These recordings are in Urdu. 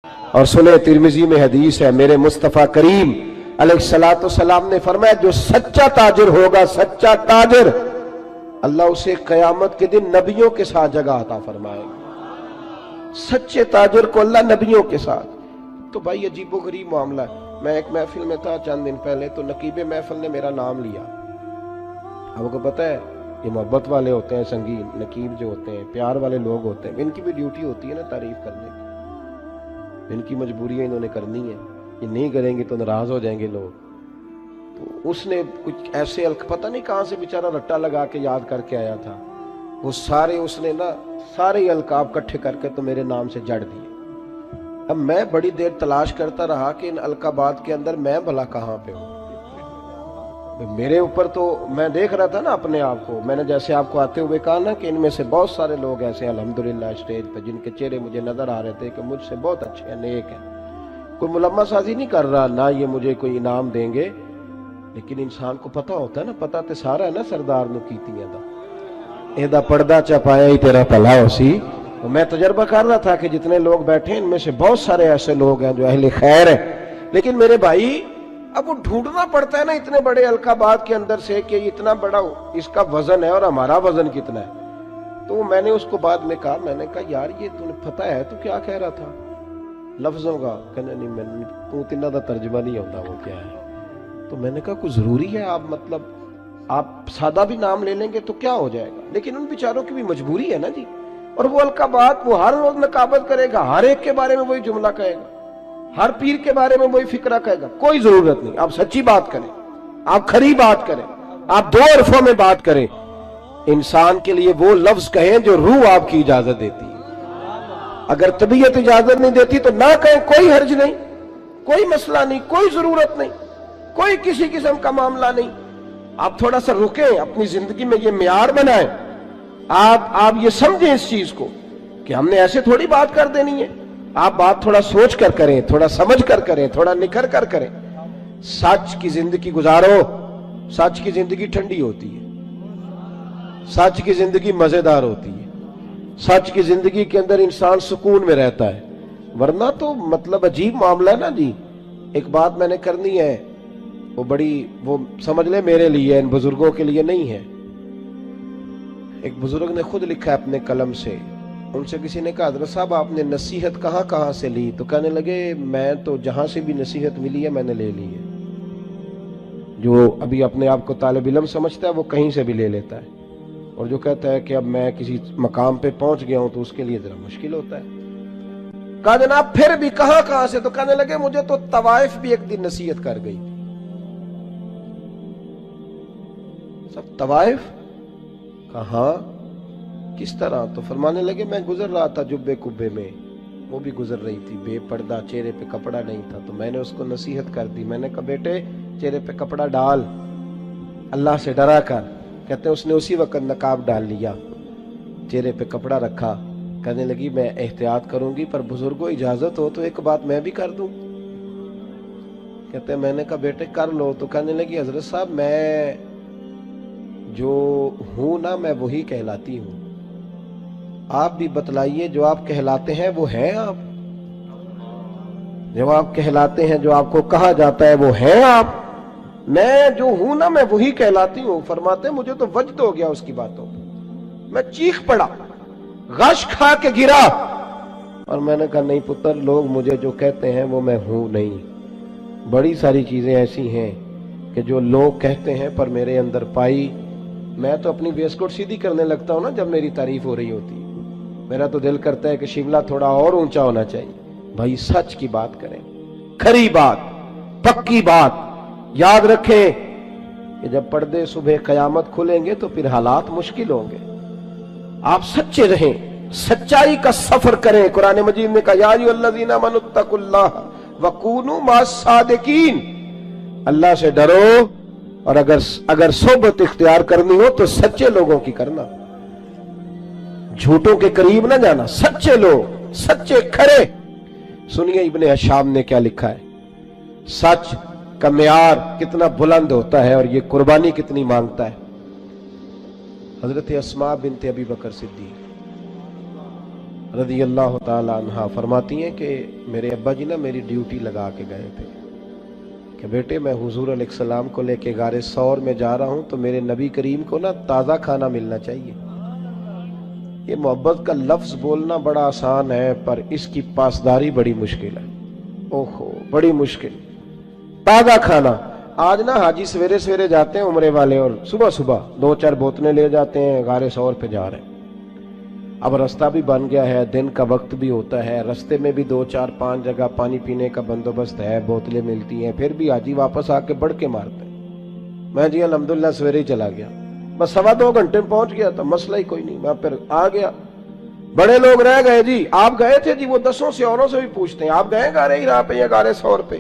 اور سنے ترمذی میں حدیث ہے، میرے مصطفیٰ کریم علیہ الصلوۃ والسلام نے فرمایا جو سچا تاجر ہوگا، سچا تاجر، اللہ اسے قیامت کے دن نبیوں کے ساتھ جگہ عطا فرمائے گا۔ سچے تاجر کو اللہ نبیوں کے ساتھ۔ تو بھائی عجیب و غریب معاملہ ہے۔ میں ایک محفل میں تھا چند دن پہلے، تو نقیب محفل نے میرا نام لیا۔ آپ کو پتہ ہے یہ محبت والے ہوتے ہیں، سنگین نقیب جو ہوتے ہیں، پیار والے لوگ ہوتے ہیں، ان کی بھی ڈیوٹی ہوتی ہے نا تعریف کرنے کی، ان کی مجبوری انہوں نے کرنی ہے، یہ نہیں کریں گے تو ناراض ہو جائیں گے لوگ۔ تو اس نے کچھ ایسے پتہ نہیں کہاں سے بیچارہ رٹا لگا کے یاد کر کے آیا تھا، وہ سارے اس نے نا سارے القاب کٹھے کر کے تو میرے نام سے جڑ دیے۔ اب میں بڑی دیر تلاش کرتا رہا کہ ان القابات کے اندر میں بھلا کہاں پہ ہوں۔ میرے اوپر تو میں دیکھ رہا تھا نا اپنے آپ کو، میں نے جیسے آپ کو آتے ہوئے کہا نا کہ ان میں سے بہت سارے لوگ ایسے ہیں الحمدللہ اسٹیج پہ جن کے چہرے مجھے نظر آ رہے تھے کہ مجھ سے بہت اچھے ہیں، نیک ہیں، کوئی ملمہ سازی نہیں کر رہا، نہ یہ مجھے کوئی انعام دیں گے، لیکن انسان کو پتہ ہوتا ہے نا، پتہ تے سارا ہے نا سردار نو کیتیاں دا ایدہ پردہ چپایا ہی تیرا پلا ہو سی۔ میں تجربہ کر رہا تھا کہ جتنے لوگ بیٹھے ان میں سے بہت سارے ایسے لوگ ہیں جو اہل خیر ہیں، لیکن میرے بھائی اب وہ ڈھونڈنا پڑتا ہے نا اتنے بڑے القابات کے اندر سے کہ اتنا بڑا اس کا وزن ہے اور ہمارا وزن کتنا ہے۔ تو میں نے اس کو بعد میں کہا، میں نے کہا یار یہ تمہیں پتہ ہے تو کیا کہہ رہا تھا لفظوں کا؟ کہنے نہیں میں تو تینہ دا ترجمہ نہیں ہوتا وہ کیا ہے۔ تو میں نے کہا کوئی ضروری ہے آپ مطلب آپ سادہ بھی نام لے لیں گے تو کیا ہو جائے گا، لیکن ان بیچاروں کی بھی مجبوری ہے نا جی، اور وہ القابات وہ ہر روز نقابت کرے گا، ہر ایک کے بارے میں وہی جملہ کہے گا، ہر پیر کے بارے میں وہی فکرہ کہے گا۔ کوئی ضرورت نہیں، آپ سچی بات کریں، آپ کھری بات کریں، آپ دو حرفوں میں بات کریں، انسان کے لیے وہ لفظ کہیں جو روح آپ کی اجازت دیتی ہے۔ اگر طبیعت اجازت نہیں دیتی تو نہ کہیں، کوئی حرج نہیں، کوئی مسئلہ نہیں، کوئی ضرورت نہیں، کوئی کسی قسم کا معاملہ نہیں۔ آپ تھوڑا سا رکیں، اپنی زندگی میں یہ معیار بنائیں، آپ یہ سمجھیں اس چیز کو کہ ہم نے ایسے تھوڑی بات کر دینی ہے، آپ بات تھوڑا سوچ کر کریں، تھوڑا سمجھ کر کریں، تھوڑا نکھر کر کریں۔ سچ کی زندگی گزارو، سچ کی زندگی ٹھنڈی ہوتی ہے، سچ کی زندگی مزیدار ہوتی ہے، سچ کی زندگی کے اندر انسان سکون میں رہتا ہے، ورنہ تو مطلب عجیب معاملہ ہے نا جی۔ ایک بات میں نے کرنی ہے، وہ سمجھ لے میرے لیے، ان بزرگوں کے لیے نہیں ہے۔ ایک بزرگ نے خود لکھا ہے اپنے قلم سے، ان سے کسی نے کہا حضرت صاحب آپ نے نصیحت کہاں کہاں سے لی؟ تو کہنے لگے میں تو جہاں سے بھی نصیحت ملی ہے میں نے لے لی ہے۔ جو ابھی اپنے آپ کو طالب علم سمجھتا ہے وہ کہیں سے بھی لے لیتا ہے، اور جو کہتا ہے کہ اب میں کسی مقام پہ پہنچ گیا ہوں تو اس کے لیے ذرا مشکل ہوتا ہے۔ کہا جناب پھر بھی کہاں کہاں سے؟ تو کہنے لگے مجھے تو طوائف بھی ایک دن نصیحت کر گئی۔ سب طوائف؟ کہاں کس طرح؟ تو فرمانے لگے میں گزر رہا تھا جبے کبے میں، وہ بھی گزر رہی تھی بے پردہ، چہرے پہ کپڑا نہیں تھا، تو میں نے اس کو نصیحت کر دی، میں نے کہا بیٹے چہرے پہ کپڑا ڈال، اللہ سے ڈرا کر۔ کہتے ہیں اس نے اسی وقت نقاب ڈال لیا، چہرے پہ کپڑا رکھا، کہنے لگی میں احتیاط کروں گی، پر بزرگوں اجازت ہو تو ایک بات میں بھی کر دوں؟ کہتے ہیں میں نے کہا بیٹے کر لو۔ تو کہنے لگی حضرت صاحب میں جو ہوں نا میں وہی کہلاتی ہوں، آپ بھی بتلائیے جو آپ کہلاتے ہیں وہ ہیں آپ؟ جو آپ کہلاتے ہیں، جو آپ کو کہا جاتا ہے وہ ہیں آپ؟ میں جو ہوں نا میں وہی کہلاتی ہوں۔ فرماتے ہیں مجھے تو وجد ہو گیا اس کی باتوں، میں چیخ پڑا، غش کھا کے گرا، اور میں نے کہا نہیں پتر، لوگ مجھے جو کہتے ہیں وہ میں ہوں نہیں۔ بڑی ساری چیزیں ایسی ہیں کہ جو لوگ کہتے ہیں پر میرے اندر پائی، میں تو اپنی ویسکوٹ سیدھی کرنے لگتا ہوں نا جب میری تعریف ہو رہی ہوتی ہے، میرا تو دل کرتا ہے کہ شملہ تھوڑا اور اونچا ہونا چاہیے۔ بھائی سچ کی بات کریں، کھری بات، پکی بات۔ یاد رکھیں کہ جب پردے صبح قیامت کھلیں گے تو پھر حالات مشکل ہوں گے۔ آپ سچے رہیں، سچائی کا سفر کریں۔ قرآن مجید نے کہا یا ایھا الذین آمنوا اتقوا اللہ وکونوا مع الصادقین، اللہ سے ڈرو، اور اگر صحبت اختیار کرنی ہو تو سچے لوگوں کی کرنا، جھوٹوں کے قریب نہ جانا، سچے لوگ، سچے کھڑے۔ سنیے ابن ہشام نے کیا لکھا ہے، سچ کا معیار کتنا بلند ہوتا ہے اور یہ قربانی کتنی مانگتا ہے۔ حضرت اسماء بنت ابی بکر صدیق رضی اللہ تعالی عنہ فرماتی ہیں کہ میرے ابا جی نا میری ڈیوٹی لگا کے گئے تھے کہ بیٹے میں حضور علیہ السلام کو لے کے غار ثور میں جا رہا ہوں تو میرے نبی کریم کو نا تازہ کھانا ملنا چاہیے۔ یہ محبت کا لفظ بولنا بڑا آسان ہے پر اس کی پاسداری بڑی مشکل ہے، اوہو بڑی مشکل۔ تازہ کھانا، آج نا حاجی سویرے سویرے جاتے ہیں عمرے والے اور صبح صبح 2-4 بوتلیں لے جاتے ہیں، غار ثور پہ جا رہے ہیں۔ اب رستہ بھی بن گیا ہے، دن کا وقت بھی ہوتا ہے، رستے میں بھی 2-4-5 جگہ پانی پینے کا بندوبست ہے، بوتلیں ملتی ہیں، پھر بھی حاجی واپس آ کے بڑھ کے مارتے ہیں۔ میں جی الحمدللہ سویرے ہی چلا گیا، بس 2.25 گھنٹے میں پہنچ گیا تھا، مسئلہ ہی کوئی نہیں، میں پھر آ گیا۔ بڑے لوگ رہ گئے جی آپ گئے تھے جی، وہ 10 سے اوروں سے بھی پوچھتے ہیں آپ گئے غار ہرا پہ یا غار ثور پہ؟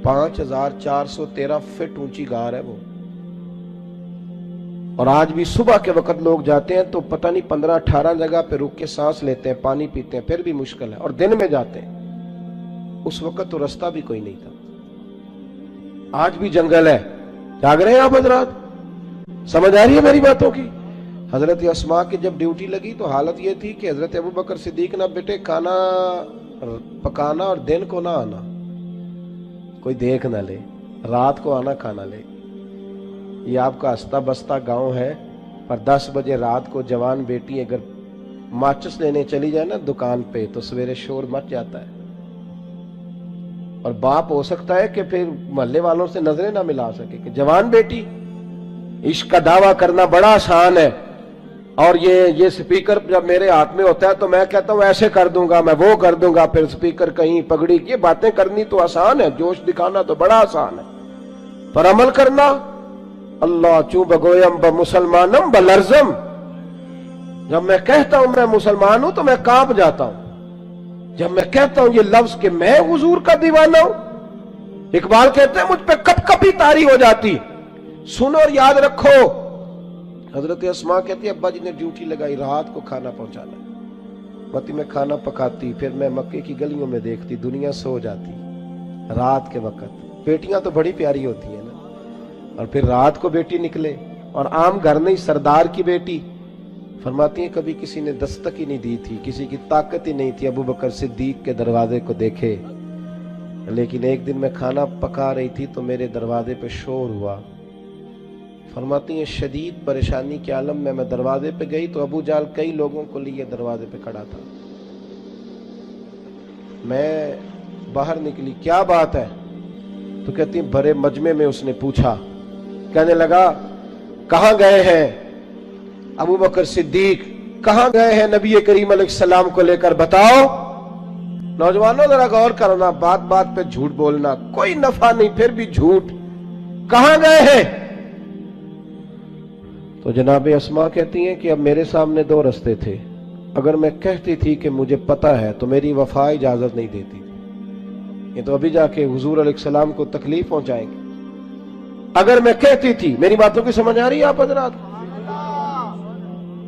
5413 فٹ اونچی غار ہے وہ، اور آج بھی صبح کے وقت لوگ جاتے ہیں تو پتہ نہیں 15-18 جگہ پہ رک کے سانس لیتے ہیں، پانی پیتے ہیں، پھر بھی مشکل ہے، اور دن میں جاتے ہیں۔ اس وقت تو رستہ بھی کوئی نہیں تھا، آج بھی جنگل ہے۔ جاگ رہے ہیں آپ حضرات؟ سمجھ آ رہی ہے میری باتوں کی؟ حضرت اسماء کی جب ڈیوٹی لگی تو حالت یہ تھی کہ حضرت ابوبکر صدیق نہ بیٹے کھانا پکانا اور دن کو نہ آنا، کوئی دیکھ نہ لے، رات کو آنا کھانا لے۔ یہ آپ کا ہستا بستا گاؤں ہے، پر 10 بجے رات کو جوان بیٹی اگر ماچس لینے چلی جائے نا دکان پہ تو سویرے شور مچ جاتا ہے، اور باپ ہو سکتا ہے کہ پھر محلے والوں سے نظریں نہ ملا سکے کہ جوان بیٹی۔ عشق کا دعویٰ کرنا بڑا آسان ہے، اور یہ سپیکر جب میرے ہاتھ میں ہوتا ہے تو میں کہتا ہوں ایسے کر دوں گا، میں وہ کر دوں گا، پھر سپیکر کہیں پگڑی، یہ باتیں کرنی تو آسان ہے، جوش دکھانا تو بڑا آسان ہے، پر عمل کرنا اللہ چوں بگویم بمسلمانم بلرزم۔ جب میں کہتا ہوں میں مسلمان ہوں تو میں کانپ جاتا ہوں، جب میں کہتا ہوں یہ لفظ کہ میں حضور کا دیوانہ ہوں۔ اقبال کہتے ہیں مجھ پہ کپ کپی طاری ہو جاتی۔ سنو اور یاد رکھو، حضرت اسماء کہتی ہے ابا جی نے ڈیوٹی لگائی رات کو کھانا پہنچانا، متی میں کھانا پکاتی، پھر میں مکے کی گلیوں میں دیکھتی دنیا سو جاتی رات کے وقت۔ بیٹیاں تو بڑی پیاری ہوتی ہیں نا، اور پھر رات کو بیٹی نکلے، اور عام گھر نہیں، سردار کی بیٹی۔ فرماتی ہیں کبھی کسی نے دستک ہی نہیں دی تھی، کسی کی طاقت ہی نہیں تھی ابوبکر صدیق کے دروازے کو دیکھے، لیکن ایک دن میں کھانا پکا رہی تھی تو میرے دروازے پہ شور ہوا۔ فرماتی ہیں شدید پریشانی کے عالم میں دروازے پہ گئی تو ابو جال کئی لوگوں کو لیے دروازے پہ کھڑا تھا۔ میں باہر نکلی، کیا بات ہے؟ تو کہتی ہیں بڑے مجمع میں اس نے پوچھا، کہنے لگا کہاں گئے ہیں ابوبکر صدیق، کہاں گئے ہیں نبی کریم علیہ السلام کو لے کر، بتاؤ۔ نوجوانوں ذرا غور کرنا، بات بات پہ جھوٹ بولنا کوئی نفع نہیں، پھر بھی جھوٹ، کہاں گئے ہیں؟ تو جناب اسماء کہتی ہیں کہ اب میرے سامنے 2 رستے تھے، اگر میں کہتی تھی کہ مجھے پتہ ہے تو میری وفا اجازت نہیں دیتی تھی، یہ تو ابھی جا کے حضور علیہ السلام کو تکلیف پہنچائیں گے۔ اگر میں کہتی تھی، میری باتوں کی سمجھ آ رہی ہے آپ حضرات؟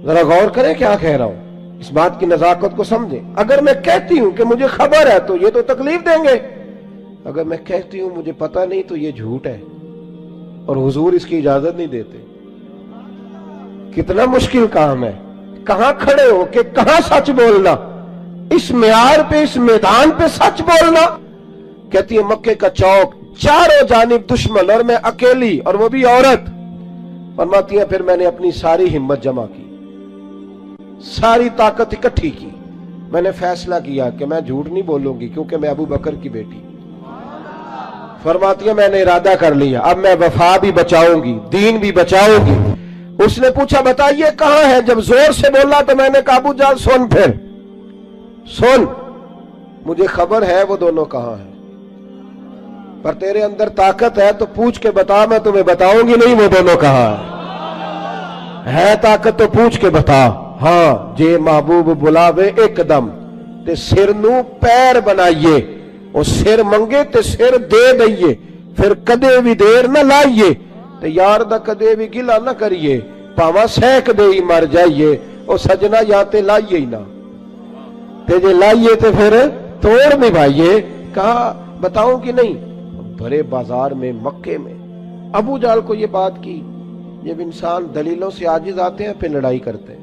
ذرا غور کریں کیا کہہ رہا ہوں، اس بات کی نزاکت کو سمجھیں۔ اگر میں کہتی ہوں کہ مجھے خبر ہے تو یہ تو تکلیف دیں گے، اگر میں کہتی ہوں مجھے پتہ نہیں تو یہ جھوٹ ہے، اور حضور اس کی اجازت نہیں دیتے۔ کتنا مشکل کام ہے، کہاں کھڑے ہو کہ کہاں سچ بولنا، اس معیار پہ، اس میدان پہ سچ بولنا۔ کہتی ہے مکے کا چوک، چاروں جانب دشمن اور میں اکیلی، اور وہ بھی عورت۔ فرماتی ہیں پھر میں نے اپنی ساری ہمت جمع کی، ساری طاقت اکٹھی کی، میں نے فیصلہ کیا کہ میں جھوٹ نہیں بولوں گی کیونکہ میں ابو بکر کی بیٹی۔ فرماتی ہیں میں نے ارادہ کر لیا، اب میں وفا بھی بچاؤں گی، دین بھی بچاؤں گی۔ اس نے پوچھا بتائیے کہاں ہے، جب زور سے بولا تو میں نے کہا ابو جان سن، پھر سن، مجھے خبر ہے وہ دونوں کہاں ہیں، پر تیرے اندر طاقت ہے تو پوچھ کے بتا، میں تمہیں بتاؤں گی نہیں وہ دونوں کہاں ہے طاقت تو پوچھ کے بتا۔ ہاں جے محبوب بلاوے ایک دم تے سر نو پیر بنائیے، وہ سر منگے تے سر دے دئیے، پھر کدے بھی دیر نہ لائیے، تے یار دا کدے بھی گلا نہ کریے، پاواں سینک دے ہی مر جائیے، او سجنا یا تے لائیے ہی نہ، تے جے لائیے تے پھر توڑ نبھائیے۔ کہا بتاؤں کہ نہیں؟ بھرے بازار میں، مکے میں ابو جال کو یہ بات کی۔ جب انسان دلیلوں سے عاجز آتے ہیں پھر لڑائی کرتے ہیں،